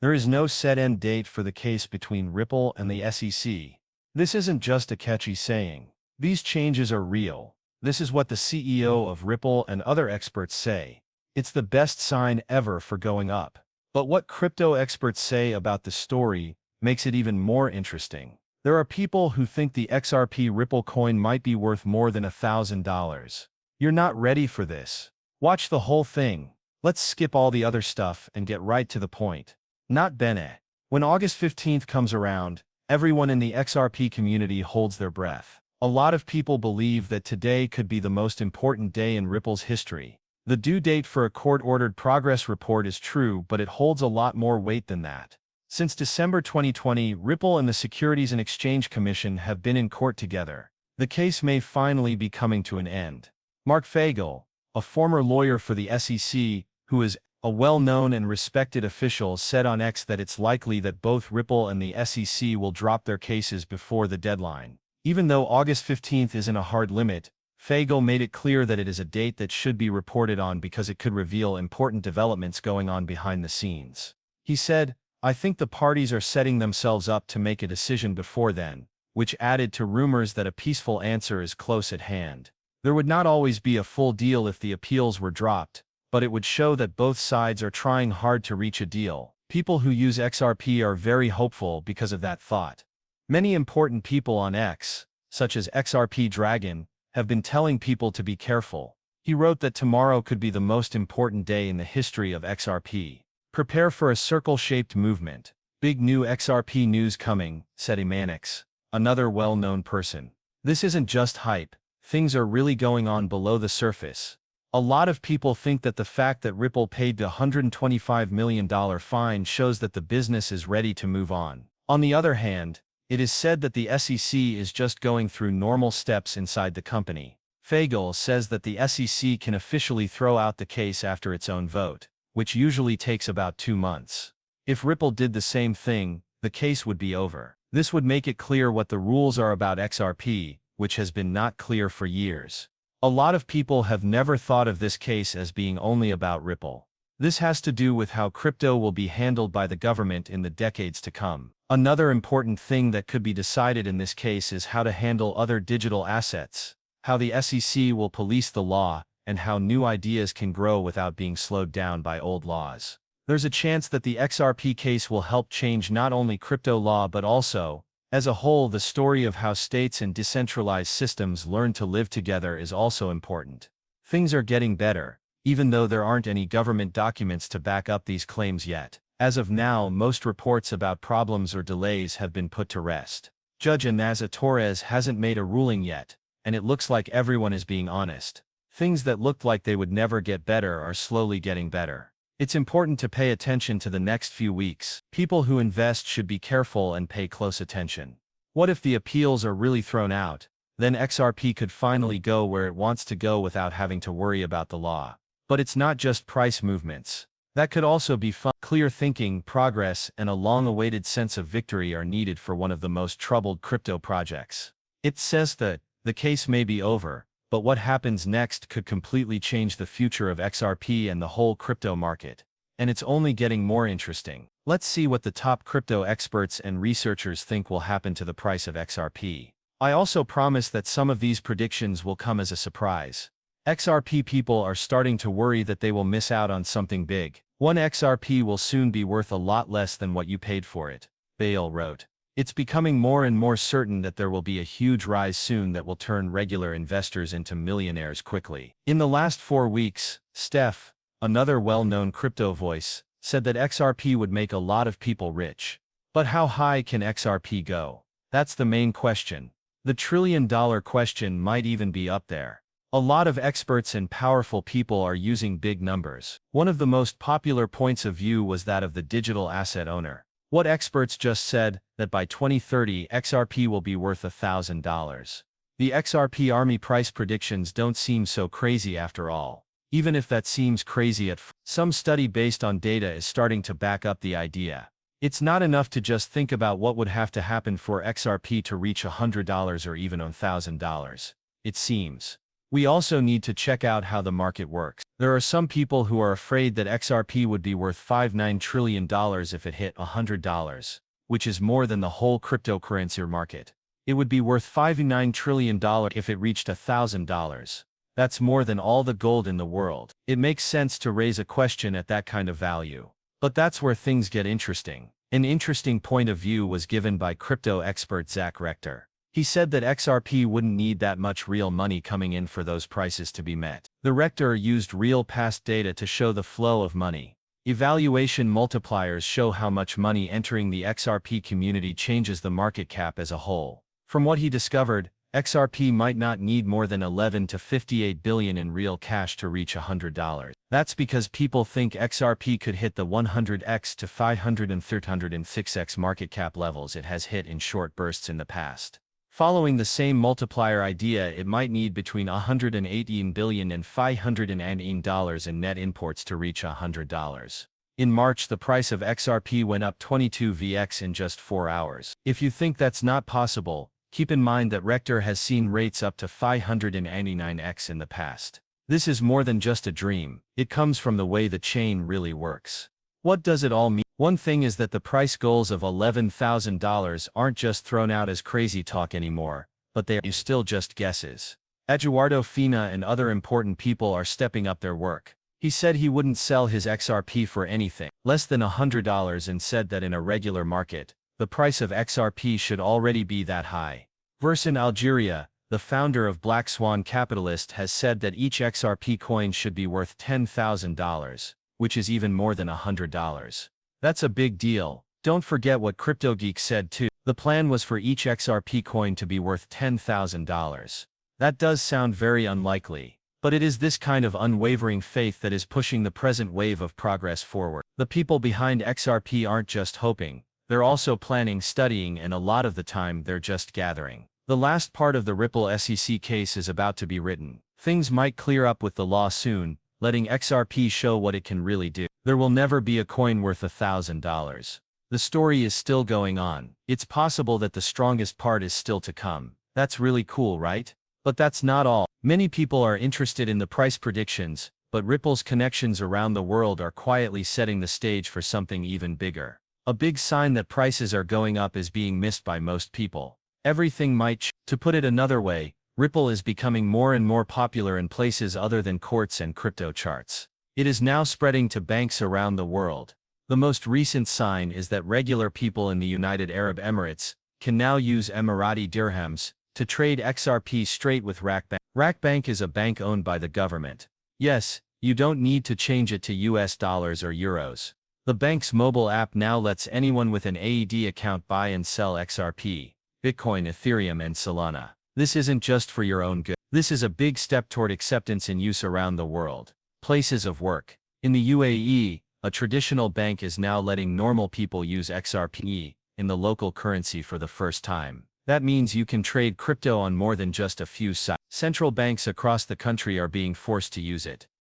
There is no set end date for the case between Ripple and the SEC. This isn't just a catchy saying. These changes are real. This is what the CEO of Ripple and other experts say. It's the best sign ever for going up. But what crypto experts say about the story makes it even more interesting. There are people who think the XRP Ripple coin might be worth more than $1,000. You're not ready for this. Watch the whole thing. Let's skip all the other stuff and get right to the point. Not bene. When August 15th comes around, everyone in the XRP community holds their breath. A lot of people believe that today could be the most important day in Ripple's history. The due date for a court-ordered progress report is true, but it holds a lot more weight than that. Since December 2020, Ripple and the Securities and Exchange Commission have been in court together. The case may finally be coming to an end. Mark Fagel, a former lawyer for the SEC, who is a well-known and respected official, said on X that it's likely that both Ripple and the SEC will drop their cases before the deadline. Even though August 15th isn't a hard limit, Fagel made it clear that it is a date that should be reported on because it could reveal important developments going on behind the scenes. He said, "I think the parties are setting themselves up to make a decision before then," which added to rumors that a peaceful answer is close at hand. There would not always be a full deal if the appeals were dropped, but it would show that both sides are trying hard to reach a deal. People who use XRP are very hopeful because of that thought. Many important people on X, such as XRP Dragon, have been telling people to be careful. He wrote that tomorrow could be the most important day in the history of XRP. Prepare for a circle-shaped movement. Big new XRP news coming, said Emanix, another well-known person. This isn't just hype. Things are really going on below the surface. A lot of people think that the fact that Ripple paid the $125 million fine shows that the business is ready to move on. On the other hand, it is said that the SEC is just going through normal steps inside the company. Fagel says that the SEC can officially throw out the case after its own vote, which usually takes about 2 months. If Ripple did the same thing, the case would be over. This would make it clear what the rules are about XRP, which has been not clear for years. A lot of people have never thought of this case as being only about Ripple. This has to do with how crypto will be handled by the government in the decades to come. Another important thing that could be decided in this case is how to handle other digital assets, how the SEC will police the law, and how new ideas can grow without being slowed down by old laws. There's a chance that the XRP case will help change not only crypto law but also, as a whole, the story of how states and decentralized systems learn to live together is also important. Things are getting better, even though there aren't any government documents to back up these claims yet. As of now, most reports about problems or delays have been put to rest. Judge Anaza Torres hasn't made a ruling yet, and it looks like everyone is being honest. Things that looked like they would never get better are slowly getting better. It's important to pay attention to the next few weeks. People who invest should be careful and pay close attention. What if the appeals are really thrown out? Then XRP could finally go where it wants to go without having to worry about the law. But it's not just price movements. That could also be fun. Clear thinking, progress, and a long-awaited sense of victory are needed for one of the most troubled crypto projects. It says that the case may be over, but what happens next could completely change the future of XRP and the whole crypto market. And it's only getting more interesting. Let's see what the top crypto experts and researchers think will happen to the price of XRP. I also promise that some of these predictions will come as a surprise. XRP people are starting to worry that they will miss out on something big. One XRP will soon be worth a lot less than what you paid for it, Bale wrote. It's becoming more and more certain that there will be a huge rise soon that will turn regular investors into millionaires quickly. In the last 4 weeks, Steph, another well-known crypto voice, said that XRP would make a lot of people rich. But how high can XRP go? That's the main question. The trillion-dollar question might even be up there. A lot of experts and powerful people are using big numbers. One of the most popular points of view was that of the digital asset owner. What experts just said, that by 2030 XRP will be worth $1,000. The XRP army price predictions don't seem so crazy after all. Even if that seems crazy at first, some study based on data is starting to back up the idea. It's not enough to just think about what would have to happen for XRP to reach $100 or even $1,000. It seems. We also need to check out how the market works. There are some people who are afraid that XRP would be worth $59 trillion if it hit $100, which is more than the whole cryptocurrency market. It would be worth $59 trillion if it reached $1,000. That's more than all the gold in the world. It makes sense to raise a question at that kind of value. But that's where things get interesting. An interesting point of view was given by crypto expert Zach Rector. He said that XRP wouldn't need that much real money coming in for those prices to be met. The Rector used real past data to show the flow of money. Evaluation multipliers show how much money entering the XRP community changes the market cap as a whole. From what he discovered, XRP might not need more than 11 to 58 billion in real cash to reach $100. That's because people think XRP could hit the 100x to 500 and 306x market cap levels it has hit in short bursts in the past. Following the same multiplier idea, it might need between 118 billion and $518 in net imports to reach $100. In March, the price of XRP went up 22x in just 4 hours. If you think that's not possible, keep in mind that Rector has seen rates up to 599x in the past. This is more than just a dream, it comes from the way the chain really works. What does it all mean? One thing is that the price goals of $11,000 aren't just thrown out as crazy talk anymore, but they are still just guesses. Eduardo Fina and other important people are stepping up their work. He said he wouldn't sell his XRP for anything less than $100 and said that in a regular market, the price of XRP should already be that high. Versin Algeria, the founder of Black Swan Capitalist, has said that each XRP coin should be worth $10,000, which is even more than $100. That's a big deal. Don't forget what CryptoGeek said too. The plan was for each XRP coin to be worth $10,000. That does sound very unlikely, but it is this kind of unwavering faith that is pushing the present wave of progress forward. The people behind XRP aren't just hoping, they're also planning, studying, and a lot of the time they're just gathering. The last part of the Ripple SEC case is about to be written. Things might clear up with the law soon, letting XRP show what it can really do. There will never be a coin worth $1,000. The story is still going on. It's possible that the strongest part is still to come. That's really cool, right? But that's not all. Many people are interested in the price predictions, but Ripple's connections around the world are quietly setting the stage for something even bigger. A big sign that prices are going up is being missed by most people. Everything might change. To put it another way, Ripple is becoming more and more popular in places other than courts and crypto charts. It is now spreading to banks around the world. The most recent sign is that regular people in the United Arab Emirates can now use Emirati dirhams to trade XRP straight with Rakbank. Rakbank is a bank owned by the government. Yes, you don't need to change it to US dollars or euros. The bank's mobile app now lets anyone with an AED account buy and sell XRP, Bitcoin, Ethereum, and Solana. This isn't just for your own good. This is a big step toward acceptance and use around the world. Places of work. In the UAE, a traditional bank is now letting normal people use XRP in the local currency for the first time. That means you can trade crypto on more than just a few sites. Central banks across the country are being forced to use it.